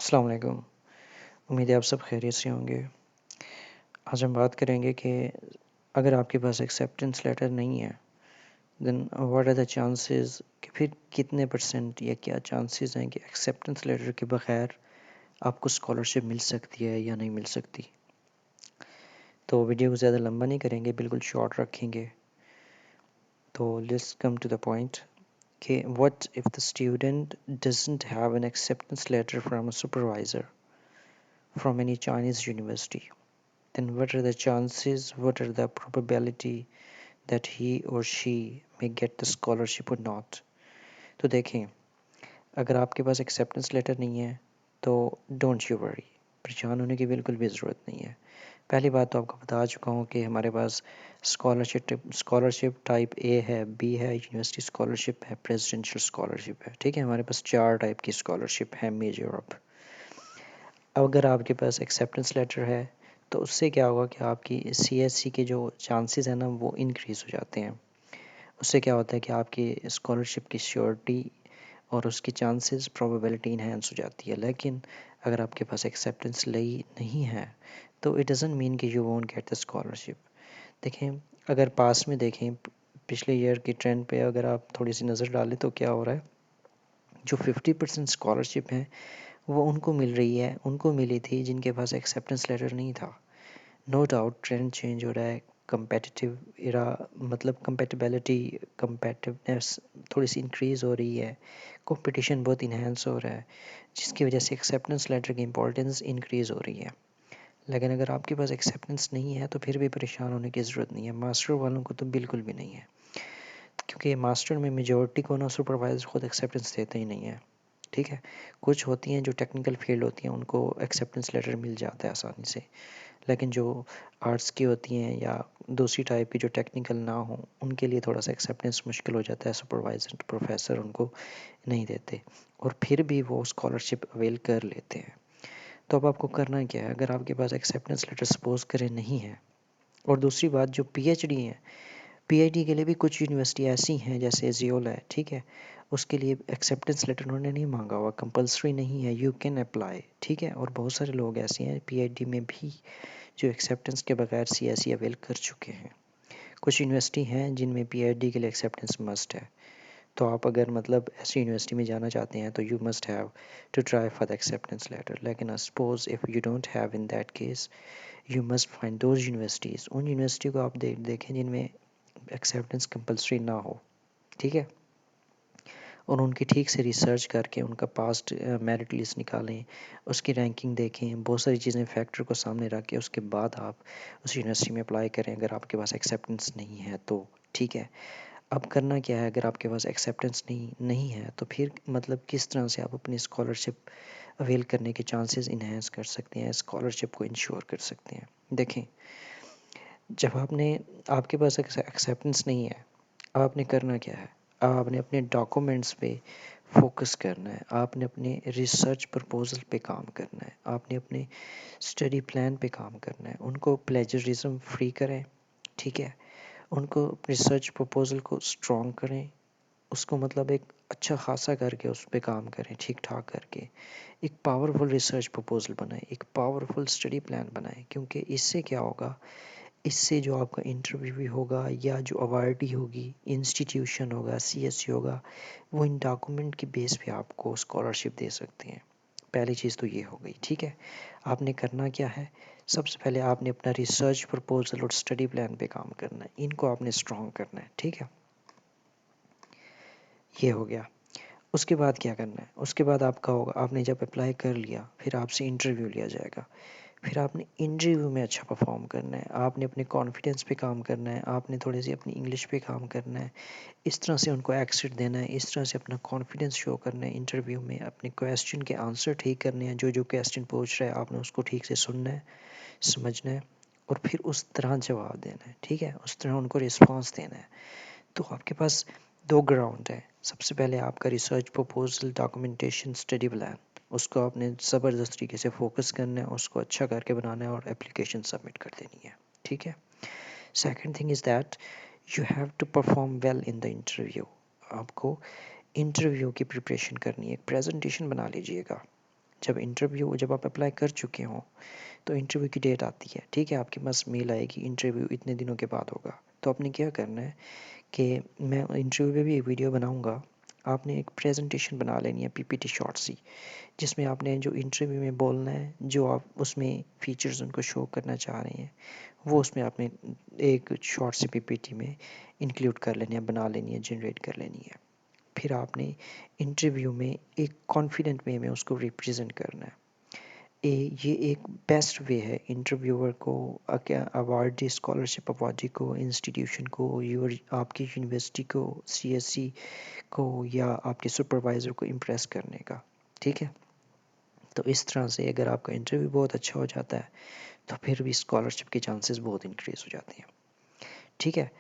अस्सलाम वालेकुम। उम्मीद है आप सब खैरियत से होंगे। आज हम बात करेंगे कि अगर आपके पास एक्सेप्टेंस लेटर नहीं है then what are the chances कि फिर कितने परसेंट या क्या चांसेस हैं कि एक्सेप्टेंस लेटर के बगैर आपको स्कॉलरशिप मिल सकती है या नहीं मिल सकती। तो वीडियो को ज़्यादा लंबा नहीं करेंगे, बिल्कुल शॉर्ट रखेंगे। तो let's come to the point कि what if the student doesn't have an acceptance letter from a supervisor from any Chinese university, then what are the chances, what are the probability that he or she may get the scholarship or not। तो देखें, अगर आपके पास acceptance letter नहीं है तो don't you worry, परेशान होने की बिल्कुल भी ज़रूरत नहीं है। पहली बात तो आपको बता चुका हूँ कि हमारे पास स्कॉलरशिप टाइप ए है, बी है, यूनिवर्सिटी स्कॉलरशिप है, प्रेसिडेंशियल स्कॉलरशिप है। ठीक है, हमारे पास 4 टाइप की स्कॉलरशिप है मेजर ऑफ। अगर आपके पास एक्सेप्टेंस लेटर है तो उससे क्या होगा कि आपकी सीएससी के जो चांसेस हैं ना वो इंक्रीज़ हो जाते हैं। उससे क्या होता है कि आपकी स्कॉलरशिप की श्योरिटी और उसकी चांसेस प्रोबेबिलिटी इन्हेंस हो जाती है। लेकिन अगर आपके पास एक्सेप्टेंस नहीं है तो इट डज़ंट मीन कि you won't get the scholarship. देखें, अगर पास में देखें पिछले ईयर की ट्रेंड पे अगर आप थोड़ी सी नज़र डालें तो क्या हो रहा है, जो 50% स्कॉलरशिप है वो उनको मिल रही है, उनको मिली थी जिनके पास एक्सेप्टेंस लेटर नहीं था। नो डाउट ट्रेंड चेंज हो रहा है, कंपेटिटिव इरा मतलब कंपेटिवनेस थोड़ी सी इंक्रीज़ हो रही है, कंपटीशन बहुत इन्हेंस हो रहा है, जिसकी वजह से एक्सेप्टेंस लेटर की इम्पोर्टेंस इंक्रीज़ हो रही है। लेकिन अगर आपके पास एक्सेप्टेंस नहीं है तो फिर भी परेशान होने की ज़रूरत नहीं है। मास्टर वालों को तो बिल्कुल भी नहीं है, क्योंकि मास्टर में मेजॉरिटी को ना सुपरवाइज़र खुद एक्सेप्टेंस देते ही नहीं है। ठीक है, कुछ होती हैं जो टेक्निकल फील्ड होती हैं उनको एक्सेप्टेंस लेटर मिल जाता है आसानी से, लेकिन जो आर्ट्स की होती हैं या दूसरी टाइप की जो टेक्निकल ना हो उनके लिए थोड़ा सा एक्सेप्टेंस मुश्किल हो जाता है, सुपरवाइज़र प्रोफेसर उनको नहीं देते और फिर भी वो स्कॉलरशिप अवेल कर लेते हैं। तो अब आपको करना क्या है, अगर आपके पास एक्सेप्टेंस लेटर सपोज करें नहीं है, और दूसरी बात जो पीएचडी है, पीएचडी के लिए भी कुछ यूनिवर्सिटी ऐसी हैं जैसे जियोल है, ठीक है, उसके लिए एक्सेप्टेंस लेटर उन्होंने नहीं मांगा हुआ, कंपलसरी नहीं है, यू कैन अप्लाई। ठीक है, और बहुत सारे लोग ऐसे हैं पीएचडी में भी जो एक्सेप्टेंस के बगैर सीएससी अवेल कर चुके हैं। कुछ यूनिवर्सिटी हैं जिनमें पीएचडी के लिए एक्सेप्टेंस मस्ट है। तो आप अगर मतलब ऐसी यूनिवर्सिटी में जाना चाहते हैं तो you must have to try for the acceptance letter. लेकिन suppose if you don't have, in that case you must find those universities, उन यूनिवर्सिटी को आप देखें जिनमें एक्सेप्टेंस कंपलसरी ना हो। ठीक है, और उनकी ठीक से रिसर्च करके उनका पास्ट मेरिट लिस्ट निकालें, उसकी रैंकिंग देखें, बहुत सारी चीज़ें फैक्टर को सामने रख के उसके बाद आप उस यूनिवर्सिटी में अप्लाई करें अगर आपके पास एक्सेप्टेंस नहीं है तो। ठीक है, अब करना क्या है, अगर आपके पास एक्सेप्टेंस नहीं है तो फिर मतलब किस तरह से आप अपनी स्कॉलरशिप अवेल करने के चांसेस इन्हेंस कर सकते हैं, स्कॉलरशिप को इंश्योर कर सकते हैं। देखें, जब आपके पास एक्सेप्टेंस नहीं है, आपने करना क्या है, आपने अपने डॉक्यूमेंट्स पे फोकस करना है, आपने अपने रिसर्च प्रपोजल पे काम करना है, आपने अपने स्टडी प्लान पे काम करना है, उनको प्लेजरिज्म फ्री करें। ठीक है, उनको रिसर्च प्रपोजल को स्ट्रॉन्ग करें, उसको मतलब एक अच्छा खासा करके उस पर काम करें, ठीक ठाक करके एक पावरफुल रिसर्च प्रपोजल बनाएं, एक पावरफुल स्टडी प्लान बनाएं, क्योंकि इससे क्या होगा, इससे जो आपका इंटरव्यू भी होगा या जो अवार्डी होगी, इंस्टीट्यूशन होगा, सीएससी होगा, वो इन डॉक्यूमेंट के बेस पे आपको स्कॉलरशिप दे सकते हैं। पहली चीज़ तो ये हो गई। ठीक है, आपने करना क्या है, सबसे पहले आपने अपना रिसर्च प्रपोजल और स्टडी प्लान पे काम करना है, इनको आपने स्ट्रॉन्ग करना है। ठीक है, ये हो गया। उसके बाद क्या करना है, उसके बाद आपका होगा, आपने जब अप्लाई कर लिया फिर आपसे इंटरव्यू लिया जाएगा, फिर आपने इंटरव्यू में अच्छा परफॉर्म करना है, आपने अपने कॉन्फिडेंस पे काम करना है, आपने थोड़ी सी अपनी इंग्लिश पे काम करना है, इस तरह से उनको एक्सेंट देना है, इस तरह से अपना कॉन्फिडेंस शो करना है इंटरव्यू में, अपने क्वेश्चन के आंसर ठीक करने हैं, जो जो क्वेश्चन पूछ रहा है आपने उसको ठीक से सुनना है, समझना है और फिर उस तरह जवाब देना है। ठीक है, उस तरह उनको रिस्पॉन्स देना है। तो आपके पास 2 ग्राउंड है, सबसे पहले आपका research proposal, documentation, study plan, उसको आपने ज़बरदस्त तरीके से फोकस करना है, उसको अच्छा करके बनाना है और एप्लीकेशन सबमिट कर देनी है। ठीक है, second thing is that you have to perform well in the interview. आपको इंटरव्यू की प्रिपरेशन करनी है, एक प्रेजेंटेशन बना लीजिएगा जब आप अप्लाई कर चुके हों तो इंटरव्यू की डेट आती है, ठीक है, आपके पास मेल आएगी इंटरव्यू इतने दिनों के बाद होगा। तो आपने क्या करना है कि मैं इंटरव्यू पे भी एक वीडियो बनाऊंगा, आपने एक प्रेजेंटेशन बना लेनी है पीपीटी शॉर्ट सी, जिसमें आपने जो इंटरव्यू में बोलना है, जो आप उसमें फीचर्स उनको शो करना चाह रहे हैं, वो उसमें आपने एक शॉर्ट सी पीपीटी में इंक्लूड कर लेनी है, बना लेनी है, जनरेट कर लेनी है। फिर आपने इंटरव्यू में एक कॉन्फिडेंट वे में उसको रिप्रेजेंट करना है। ये एक बेस्ट वे है इंटरव्यूअर को, अवार्डी स्कॉलरशिप अवार्डी को, इंस्टीट्यूशन को, आपकी यूनिवर्सिटी को, सीएससी को या आपके सुपरवाइज़र को इम्प्रेस करने का, ठीक है। तो इस तरह से अगर आपका इंटरव्यू बहुत अच्छा हो जाता है तो फिर भी स्कॉलरशिप के चांसेस बहुत इंक्रीज़ हो जाते हैं, ठीक है।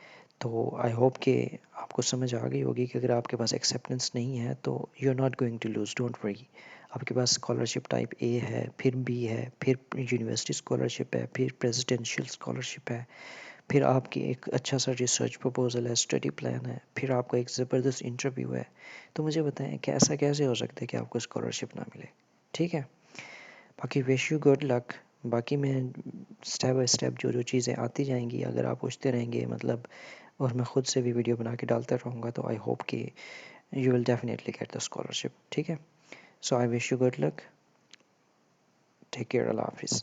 तो आई होप कि आपको समझ आ गई होगी कि अगर आपके पास एक्सेप्टेंस नहीं है तो you are not going to lose, don't worry. आपके पास स्कॉलरशिप टाइप ए है, फिर बी है, फिर यूनिवर्सिटी स्कॉलरशिप है, फिर प्रेसिडेंशियल स्कॉलरशिप है, फिर आपकी एक अच्छा सा रिसर्च प्रपोजल है, स्टडी प्लान है, फिर आपका एक ज़बरदस्त इंटरव्यू है। तो मुझे बताएं कि ऐसा कैसे हो सकता है कि आपको स्कॉलरशिप ना मिले, ठीक है। बाकी विश यू गुड लक। बाकी मैं स्टेप बाय स्टेप जो जो चीज़ें आती जाएंगी, अगर आप पूछते रहेंगे मतलब, और मैं ख़ुद से भी वीडियो बना के डालता रहूँगा, तो आई होप कि you will definitely get the scholarship, ठीक है। So I wish you good luck, take care, अल्लाह हाफिज़।